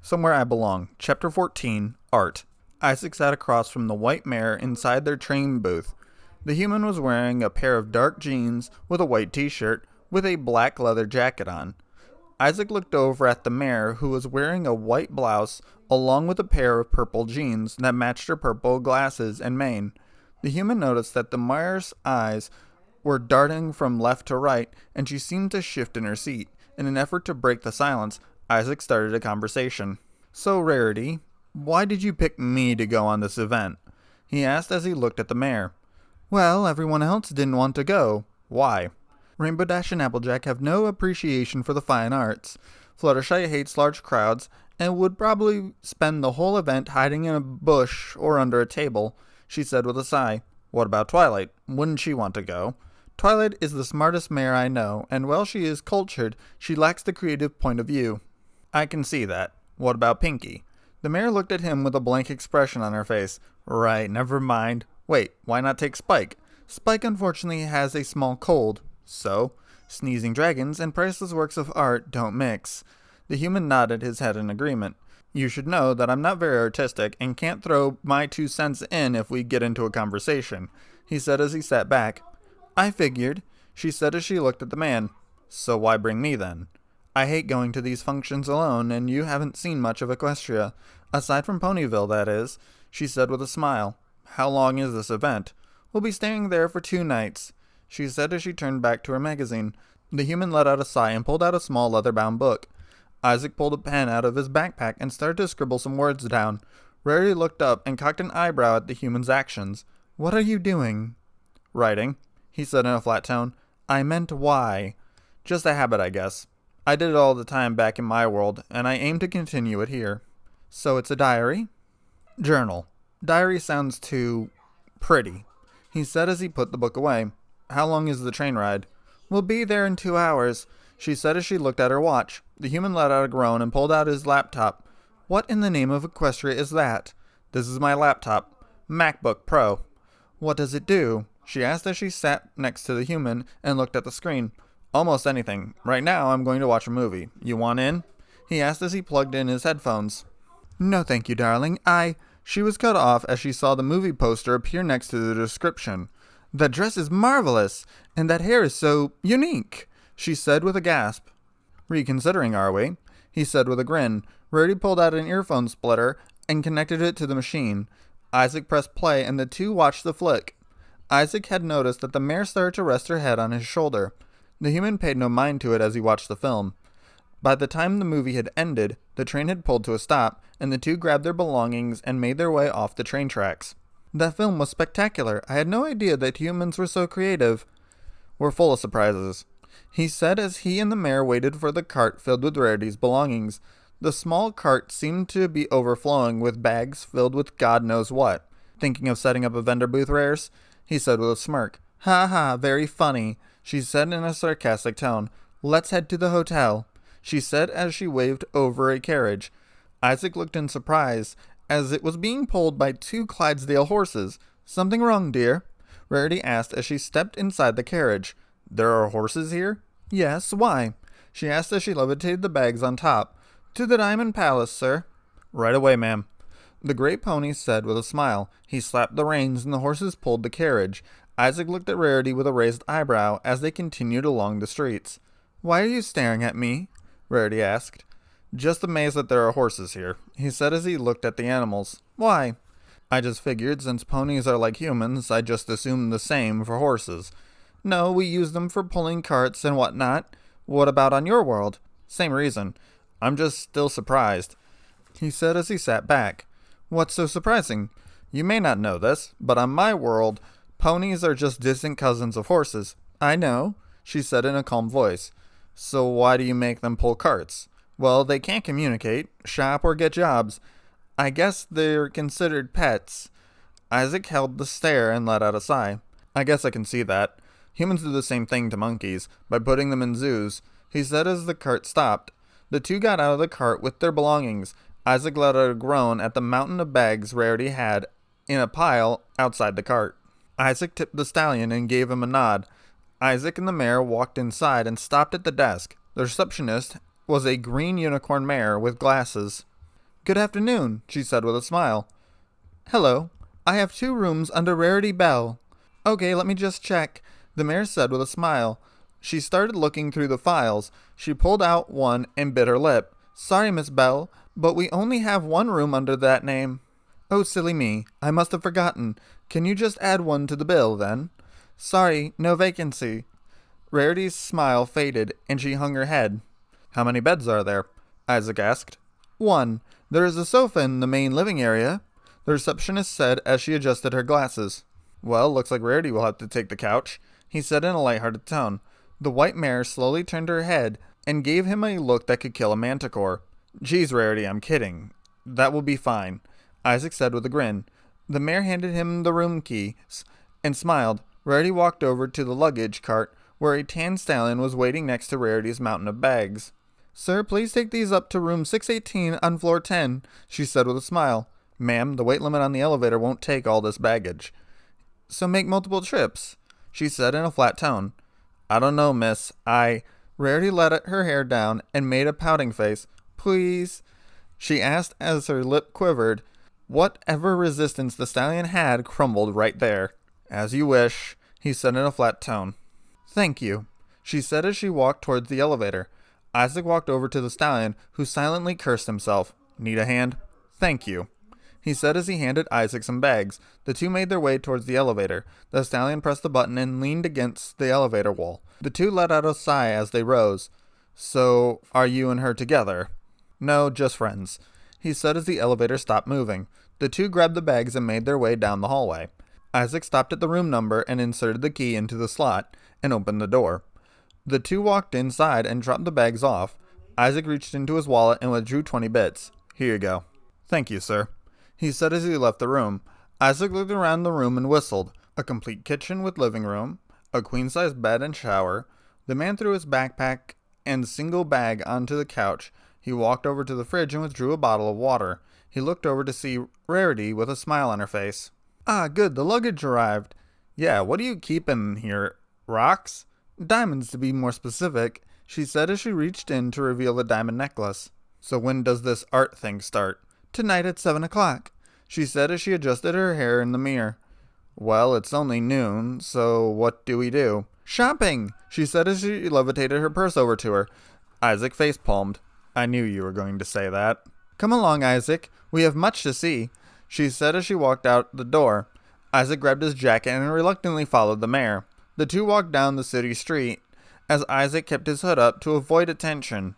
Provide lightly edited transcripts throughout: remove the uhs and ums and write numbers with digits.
Somewhere I Belong, Chapter 14, Art. Isaac sat across from the white mare inside their train booth. The human was wearing a pair of dark jeans with a white t-shirt with a black leather jacket on. Isaac looked over at the mare, who was wearing a white blouse along with a pair of purple jeans that matched her purple glasses and mane. The human noticed that the mare's eyes were darting from left to right, and she seemed to shift in her seat. In an effort to break the silence, Isaac started a conversation. "So, Rarity, why did you pick me to go on this event?" he asked as he looked at the mare. "Well, everyone else didn't want to go." "Why?" "Rainbow Dash and Applejack have no appreciation for the fine arts. Fluttershy hates large crowds and would probably spend the whole event hiding in a bush or under a table," she said with a sigh. "What about Twilight? Wouldn't she want to go?" "Twilight is the smartest mare I know, and while she is cultured, she lacks the creative point of view." "I can see that. What about Pinkie?" The mare looked at him with a blank expression on her face. "Right, never mind. Wait, why not take Spike?" "Spike unfortunately has a small cold." "So? Sneezing dragons and priceless works of art don't mix." The human nodded his head in agreement. "You should know that I'm not very artistic and can't throw my 2 cents in if we get into a conversation," he said as he sat back. "I figured," she said as she looked at the man. "So why bring me then?" "I hate going to these functions alone, and you haven't seen much of Equestria. Aside from Ponyville, that is," she said with a smile. "How long is this event?" "We'll be staying there for 2 nights," she said as she turned back to her magazine. The human let out a sigh and pulled out a small leather-bound book. Isaac pulled a pen out of his backpack and started to scribble some words down. Rarity looked up and cocked an eyebrow at the human's actions. "What are you doing?" "Writing," he said in a flat tone. "I meant why." "Just a habit, I guess. I did it all the time back in my world, and I aim to continue it here." "So it's a diary?" "Journal. Diary sounds too pretty," he said as he put the book away. "How long is the train ride?" "We'll be there in 2 hours," she said as she looked at her watch. The human let out a groan and pulled out his laptop. "What in the name of Equestria is that?" "This is my laptop. MacBook Pro." "What does it do?" she asked as she sat next to the human and looked at the screen. "Almost anything. Right now I'm going to watch a movie. You want in?" he asked as he plugged in his headphones. "No thank you, darling. She was cut off as she saw the movie poster appear next to the description. "That dress is marvelous, and that hair is so unique," she said with a gasp. "Reconsidering, are we?" he said with a grin. Rarity pulled out an earphone splitter and connected it to the machine. Isaac pressed play and the two watched the flick. Isaac had noticed that the mare started to rest her head on his shoulder. The human paid no mind to it as he watched the film. By the time the movie had ended, the train had pulled to a stop, and the two grabbed their belongings and made their way off the train tracks. "That film was spectacular. I had no idea that humans were so creative." "We're full of surprises," he said as he and the mare waited for the cart filled with Rarity's belongings. The small cart seemed to be overflowing with bags filled with God knows what. "Thinking of setting up a vendor booth, Rares?" he said with a smirk. "Ha ha, very funny," she said in a sarcastic tone. "Let's head to the hotel," she said as she waved over a carriage. Isaac looked in surprise as it was being pulled by 2 Clydesdale horses. "Something wrong, dear?" Rarity asked as she stepped inside the carriage. "There are horses here?" "Yes, why?" she asked as she levitated the bags on top. "To the Diamond Palace, sir." "Right away, ma'am," the gray pony said with a smile. He slapped the reins and the horses pulled the carriage. Isaac looked at Rarity with a raised eyebrow as they continued along the streets. "Why are you staring at me?" Rarity asked. "Just amazed that there are horses here," he said as he looked at the animals. "Why?" "I just figured since ponies are like humans, I just assumed the same for horses." "No, we use them for pulling carts and whatnot." "What about on your world?" "Same reason. I'm just still surprised," he said as he sat back. "What's so surprising?" "You may not know this, but on my world, ponies are just distant cousins of horses." "I know," she said in a calm voice. "So why do you make them pull carts?" "Well, they can't communicate, shop, or get jobs. I guess they're considered pets." Isaac held the stare and let out a sigh. "I guess I can see that. Humans do the same thing to monkeys, by putting them in zoos," he said as the cart stopped. The two got out of the cart with their belongings. Isaac let out a groan at the mountain of bags Rarity had in a pile outside the cart. Isaac tipped the stallion and gave him a nod. Isaac and the mare walked inside and stopped at the desk. The receptionist was a green unicorn mare with glasses. Good afternoon, she said with a smile. Hello. I have 2 rooms under Rarity Bell. Okay, let me just check, the mayor said with a smile. She started looking through the files. She pulled out one and bit her lip. Sorry, Miss Bell, but we only have 1 room under that name. Oh, silly me. I must have forgotten. Can you just add 1 to the bill, then? Sorry, no vacancy. Rarity's smile faded, and she hung her head. How many beds are there? Isaac asked. 1. There is a sofa in the main living area, the receptionist said as she adjusted her glasses. Well, looks like Rarity will have to take the couch, he said in a light-hearted tone. The white mare slowly turned her head and gave him a look that could kill a manticore. Geez, Rarity, I'm kidding. That will be fine, Isaac said with a grin. The mare handed him the room keys and smiled. Rarity walked over to the luggage cart where a tan stallion was waiting next to Rarity's mountain of bags. Sir, please take these up to room 618 on floor 10, she said with a smile. Ma'am, the weight limit on the elevator won't take all this baggage. So make multiple trips, she said in a flat tone. I don't know, miss. Rarity let her hair down and made a pouting face. Please, she asked as her lip quivered. Whatever resistance the stallion had crumbled right there. As you wish, he said in a flat tone. Thank you, she said as she walked towards the elevator. Isaac walked over to the stallion, who silently cursed himself. Need a hand? Thank you, he said as he handed Isaac some bags. The 2 made their way towards the elevator. The stallion pressed the button and leaned against the elevator wall. The 2 let out a sigh as they rose. So, are you and her together? No, just friends, he said as the elevator stopped moving. The 2 grabbed the bags and made their way down the hallway. Isaac stopped at the room number and inserted the key into the slot and opened the door. The 2 walked inside and dropped the bags off. Isaac reached into his wallet and withdrew 20 bits. Here you go. Thank you, sir, he said as he left the room. Isaac looked around the room and whistled. A complete kitchen with living room, a queen-size bed and shower. The man threw his backpack and single bag onto the couch. He walked over to the fridge and withdrew a bottle of water. He looked over to see Rarity with a smile on her face. Ah, good, the luggage arrived. Yeah, what do you keep in here? Rocks? Diamonds, to be more specific, she said as she reached in to reveal the diamond necklace. So when does this art thing start? Tonight at 7 o'clock, she said as she adjusted her hair in the mirror. Well, it's only noon, so what do we do? Shopping, she said as she levitated her purse over to her. Isaac facepalmed. I knew you were going to say that. Come along, Isaac. We have much to see, she said as she walked out the door. Isaac grabbed his jacket and reluctantly followed the mare. The 2 walked down the city street as Isaac kept his hood up to avoid attention.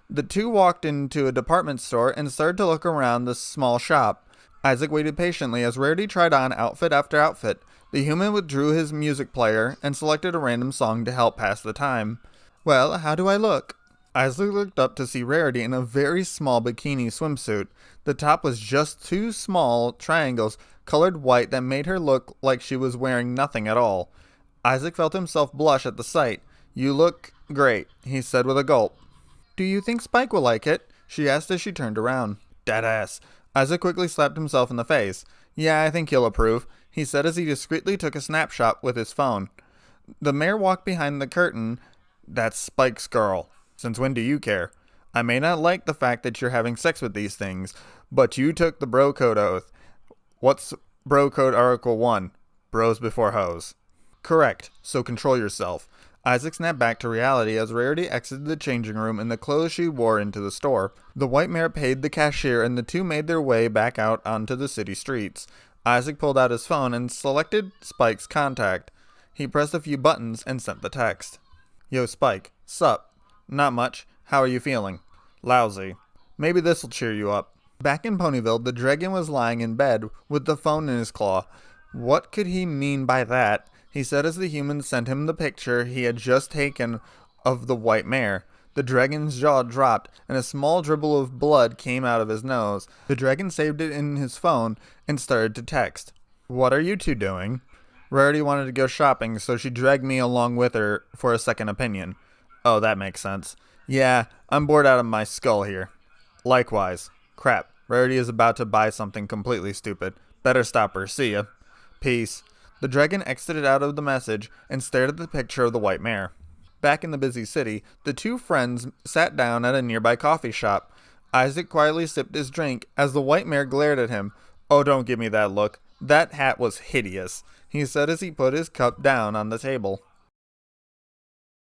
The 2 walked into a department store and started to look around the small shop. Isaac waited patiently as Rarity tried on outfit after outfit. The human withdrew his music player and selected a random song to help pass the time. Well, how do I look? Isaac looked up to see Rarity in a very small bikini swimsuit. The top was just 2 small triangles colored white that made her look like she was wearing nothing at all. Isaac felt himself blush at the sight. You look great, he said with a gulp. Do you think Spike will like it? She asked as she turned around. Deadass. Isaac quickly slapped himself in the face. Yeah, I think he'll approve, he said as he discreetly took a snapshot with his phone. The mayor walked behind the curtain. That's Spike's girl. Since when do you care? I may not like the fact that you're having sex with these things, but you took the bro code oath. What's bro code article 1? Bros before hoes. Correct, so control yourself. Isaac snapped back to reality as Rarity exited the changing room in the clothes she wore into the store. The white mare paid the cashier and the 2 made their way back out onto the city streets. Isaac pulled out his phone and selected Spike's contact. He pressed a few buttons and sent the text. Yo, Spike. Sup? Not much. How are you feeling? Lousy. Maybe this'll cheer you up. Back in Ponyville, the dragon was lying in bed with the phone in his claw. What could he mean by that? He said as the human sent him the picture he had just taken of the white mare. The dragon's jaw dropped, and a small dribble of blood came out of his nose. The dragon saved it in his phone and started to text. What are you 2 doing? Rarity wanted to go shopping, so she dragged me along with her for a second opinion. Oh, that makes sense. Yeah, I'm bored out of my skull here. Likewise. Crap, Rarity is about to buy something completely stupid. Better stop her. See ya. Peace. The dragon exited out of the message and stared at the picture of the white mare. Back in the busy city, the 2 friends sat down at a nearby coffee shop. Isaac quietly sipped his drink as the white mare glared at him. "Oh, don't give me that look. That hat was hideous," he said as he put his cup down on the table.